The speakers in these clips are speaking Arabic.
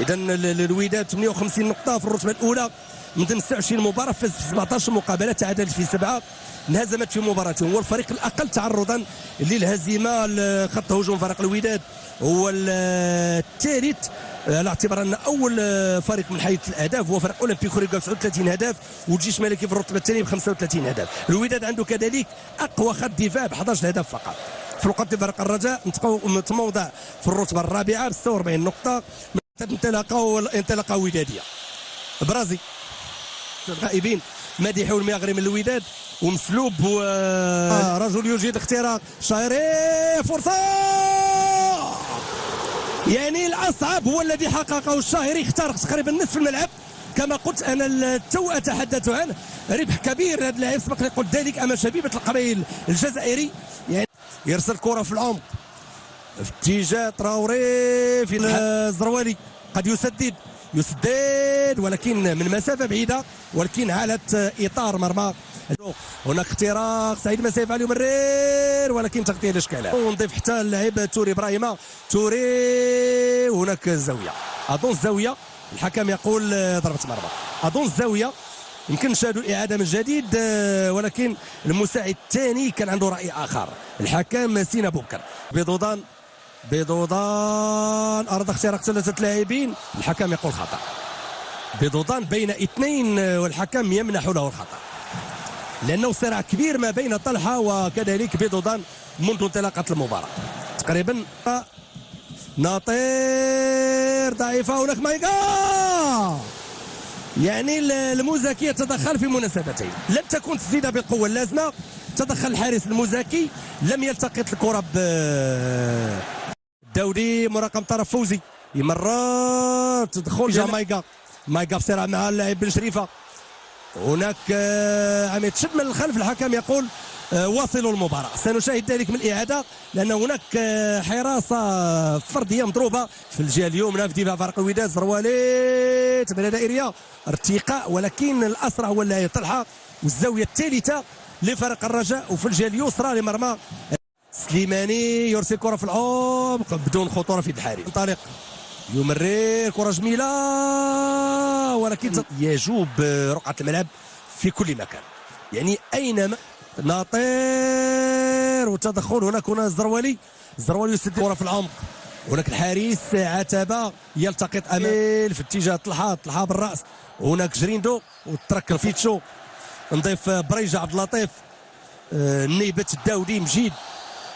اذا الوداد 58 نقطه في الرتبه الاولى من ضمن 26 مباراه، فاز في 17 مقابله، تعادلت في 7، انهزمت في مباراتين. هو الفريق الاقل تعرضا للهزيمه. خط هجوم فريق الوداد هو الثالث، على اعتبار ان اول فريق من حيث الاهداف هو فريق اولمبيك ريغا ب 39 هدف، والجيش الملكي في الرتبه الثانيه ب 35 هدف. الوداد عنده كذلك اقوى خط دفاع ب 11 هدف فقط. في الوقت فريق الرجاء متموضع في الرتبه الرابعه ب 46 نقطه. انطلاقه وداديه برازي الغائبين مديحي والمغرب من الوداد ومسلوب رجل يجيد اختراق شهيري، فرصه يعني الاصعب هو الذي حققه الشهيري، اخترق تقريبا نصف الملعب. كما قلت انا تو اتحدث عنه، ربح كبير هذا اللاعب، سبق لي قلت ذلك امام شبيبه القبائل الجزائري. يعني يرسل كره في العمق في اتجاه تراوري في الزروالي، قد يسدد ولكن من مسافه بعيده، ولكن علت اطار مرمى. هناك اختراق سعيد ما سيفعل يمرر، ولكن تغطيه الاشكالات. ونضيف حتى اللاعب توري ابراهيم توري. هناك الزاويه، اظن الزاويه، الحكم يقول ضربه مرمى، اظن الزاويه. يمكن نشاهدوا الاعاده من جديد، ولكن المساعد الثاني كان عنده راي اخر. الحكم سينا بوبكر. بيضودان اراد اختراق 3 لاعبين، الحكم يقول خطا. بيضودان بين 2 والحكم يمنح له الخطا، لانه صراع كبير ما بين طلحه وكذلك بيضودان منذ انطلاقه المباراه تقريبا. ناطير ضعيفه، هناك مايكا. يعني المزاكي يتدخل في مناسبتين، لم تكن تسديده بالقوه اللازمه، تدخل الحارس المزاكي، لم يلتقط الكره الدولي مراقب طرف فوزي، يمرر تدخل جا مايكا في صراع مع اللاعب بن شريفه. هناك عمليه شد من الخلف، الحكم يقول واصلوا المباراه. سنشاهد ذلك من الاعاده، لان هناك حراسه فرديه مضروبه في الجهه اليمنى في دفاع فريق الوداد. زروالي تمريره دائريه ارتقاء، ولكن الاسرع هو اللاعب طلحه. والزاويه الثالثه لفريق الرجاء، وفي الجهه اليسرى لمرمى سليماني يرسل كره في العمق بدون خطوره في الحارس. انطلق يمرر كره جميله، ولكن يجوب رقعه الملعب في كل مكان، يعني اينما. ناطير وتدخل هنا الزروالي يسدد كره في العمق. هناك الحارس عتبه يلتقط امال في اتجاه طلحه بالراس. هناك جريندو وترك الفيتشو. نضيف بريجه عبد اللطيف، النيبه الداودي مجيد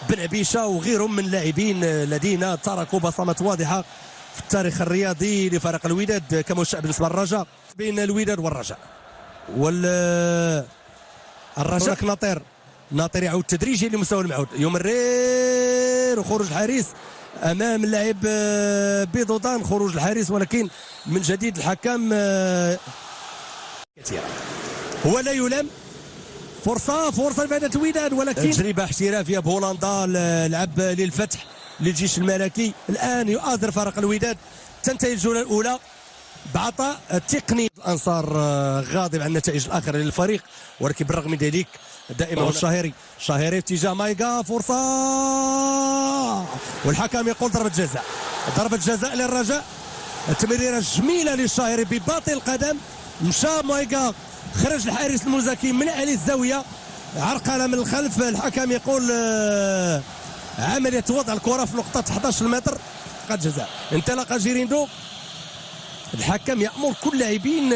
بن عبيشه وغيرهم من اللاعبين الذين تركوا بصمات واضحه في التاريخ الرياضي لفريق الوداد كما الشعب بالنسبه للرجاء. بين الوداد والرجاء الرجاء ناطر يعود تدريجي لمستوى المعود، يمرر وخروج الحارس امام اللاعب بيضودان، خروج الحارس، ولكن من جديد الحكم كثيرا هو لا يلام. فرصه لفائده الوداد، ولكن تجربه احترافيه بهولندا، لعب للفتح للجيش الملكي. الان يؤازر فريق الوداد. تنتهي الجوله الاولى بعطاء تقني. الانصار غاضب عن النتائج الاخيره للفريق، ولكن بالرغم من ذلك دائما الشهيري اتجاه مايكا، فرصه، والحكم يقول ضربه جزاء للرجاء. تمريره جميله للشهيري بباطن القدم، مشى مايكا، خرج الحارس المزاكي من عليه الزاويه، عرقله من الخلف. الحكم يقول عمليه وضع الكره في نقطه 11 متر، قد جزاء. انطلق جيريندو، الحكم يأمر كل اللاعبين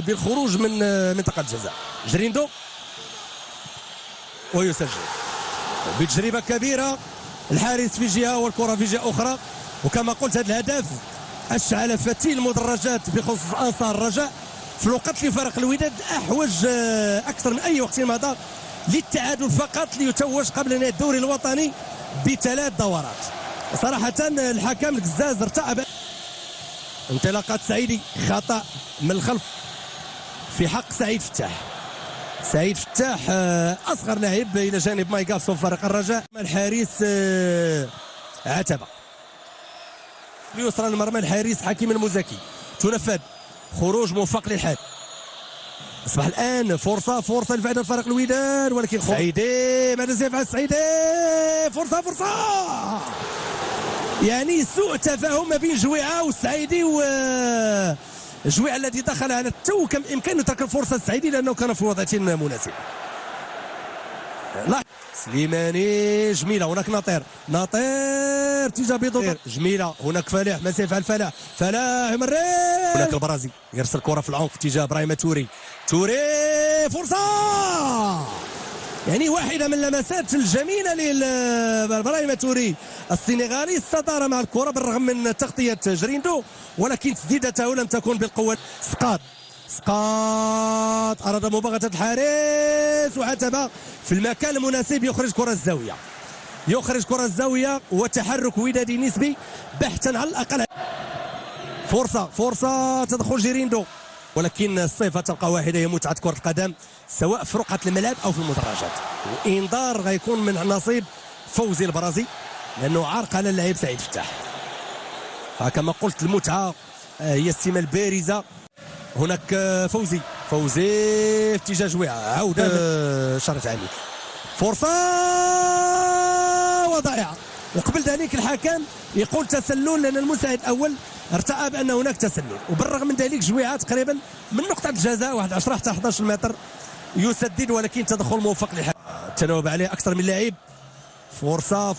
بالخروج من منطقه الجزاء. جريندو ويسجل بتجربه كبيره، الحارس في جهه والكره في جهه اخرى. وكما قلت هذا الهدف اشعل فتيل المدرجات بخصوص انصار الرجاء في الوقت لفريق الوداد احوج اكثر من اي وقت مضى للتعادل فقط ليتوج قبل نهايه الدوري الوطني ب3 دورات. صراحه الحكم القزاز ارتعب. انطلاقات سعيدي، خطا من الخلف في حق سعيد فتاح اصغر لاعب الى جانب مايكا في فريق الرجاء. الحارس عتبه ليسرى المرمى، الحارس حكيم المزاكي، تنفذ، خروج موفق للحارس. اصبح الان فرصه لفائده فريق الوداد، ولكن سعيدي ماذا سيفعل سعيدي؟ فرصه يعني سوء تفاهم ما بين جويعه والسعيدي، و جويعه الذي دخل على التو كان بامكانه ترك الفرصه السعيدي لانه كان في وضعيه مناسبه. لا سليماني جميله، هناك ناطير تجاه بيضو جميله، هناك فلاح ما سيفعل فلاح يمرر، هناك البرازي يرسل الكره في العمق في اتجاه ابراهيم توري فرصه، يعني واحده من اللمسات الجميله لابراهيم توري السنغالي، استدار مع الكره بالرغم من تغطيه جريندو، ولكن تسديدته لم تكن بالقوه. سقاط اراد مباغته الحارس وحتى في المكان المناسب يخرج كره الزاويه، وتحرك ودادي نسبي بحثا على الاقل. فرصه تدخل جيريندو، ولكن الصيفه تلقى واحده هي متعه كره القدم سواء في رقعه الملعب او في المدرجات، وانذار غيكون من نصيب فوزي البرازي لانه عرق على اللاعب سعيد فتاح. فكما قلت المتعه هي السمه البارزه. هناك فوزي في اتجاه جويعه، عوده شرف عليه، فرصه وضائعه، وقبل ذلك الحكم يقول تسلل لان المساعد الاول ارتأى بان هناك تسلل، وبالرغم من ذلك جويعه تقريبا من نقطه الجزاء واحد 10 حتى 11 متر يسدد، ولكن تدخل موفق للحكم، تناوب عليه اكثر من لاعب.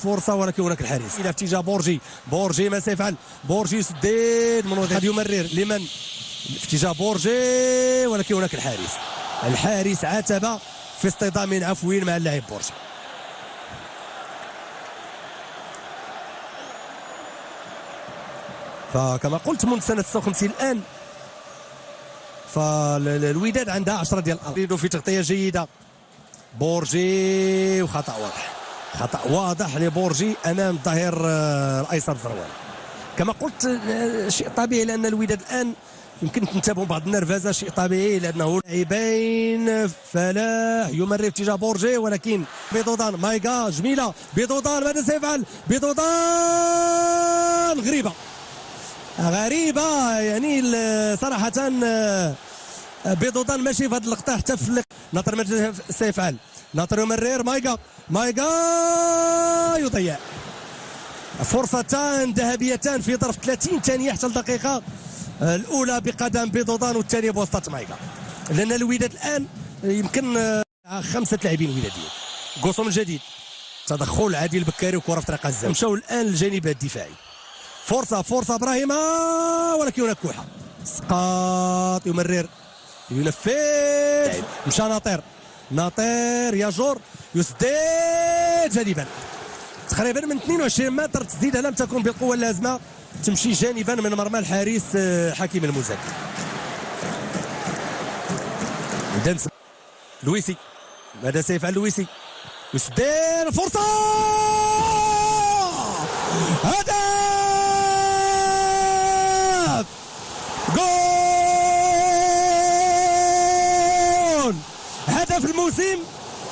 فرصه ولكن هناك الحارس الى اتجاه بورجي ما سيفعل، بورجي يسدد من وضع يمرر لمن في اتجاه بورجي، ولكن هناك الحارس عاتب في اصطدام عفوي مع اللاعب بورجي. فكما قلت منذ سنه 56 الان فالوداد عندها 10 ديال الارض في تغطيه جيده. بورجي وخطا واضح لبورجي امام الظهير الايسر زروان. كما قلت شيء طبيعي لان الوداد الان يمكن تنتبهوا بعض النرفزه، شيء طبيعي لانه لاعبين فلاح يمرر في اتجاه بورجي، ولكن بيضودان مايغا جميله، بيضودان ماذا سيفعل؟ بيضودان غريبه يعني صراحه بيضودان ماشي في هذه اللقطه حتى في ناطر ماذا سيفعل؟ ناطر يمرر مايغا يضيع فرصتان ذهبيتان في ظرف 30 ثانيه حتى الدقيقه الاولى بقدم بيضودان والثانيه بوسطه مايغا، لان الوداد الان يمكن 5 لاعبين وداديين. قوسو من جديد تدخل عادل بكاري وكره في طريق الزاويه، مشاو الان للجانب الدفاعي. فرصه ابراهيم، ولكن هناك كوحه، سقاط يمرر ينفذ، مشى ناطير يجر يسدد جانبا تقريبا من 22 متر، تسديده لم تكن بالقوه اللازمه، تمشي جانبا من مرمى الحارس حكيم المزاد. لويسي ماذا سيفعل؟ لويسي يسدد، فرصه هدف، جول، هدف الموسم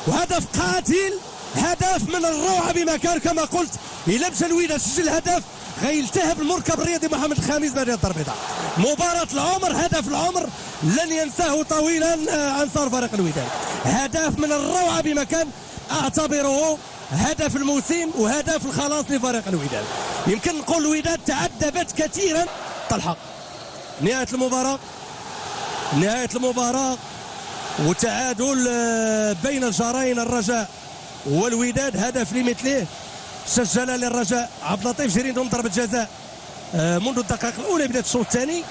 وهدف قاتل، هدف من الروعه بمكان. كما قلت الا مشى الوداد سجل هدف غيلتهب المركب الرياضي محمد الخامس بعد الضربه. مباراه العمر، هدف العمر لن ينساه طويلا انصار فريق الوداد، هدف من الروعه بمكان، اعتبره هدف الموسم وهدف الخلاص لفريق الوداد. يمكن نقول الوداد تعذبت كثيرا. طلحه نهايه المباراه وتعادل بين الجارين الرجاء والوداد، هدف لمثله سجل للرجاء عبد اللطيف جريندو من ضربه جزاء منذ الدقائق الاولى بدايه الشوط الثاني.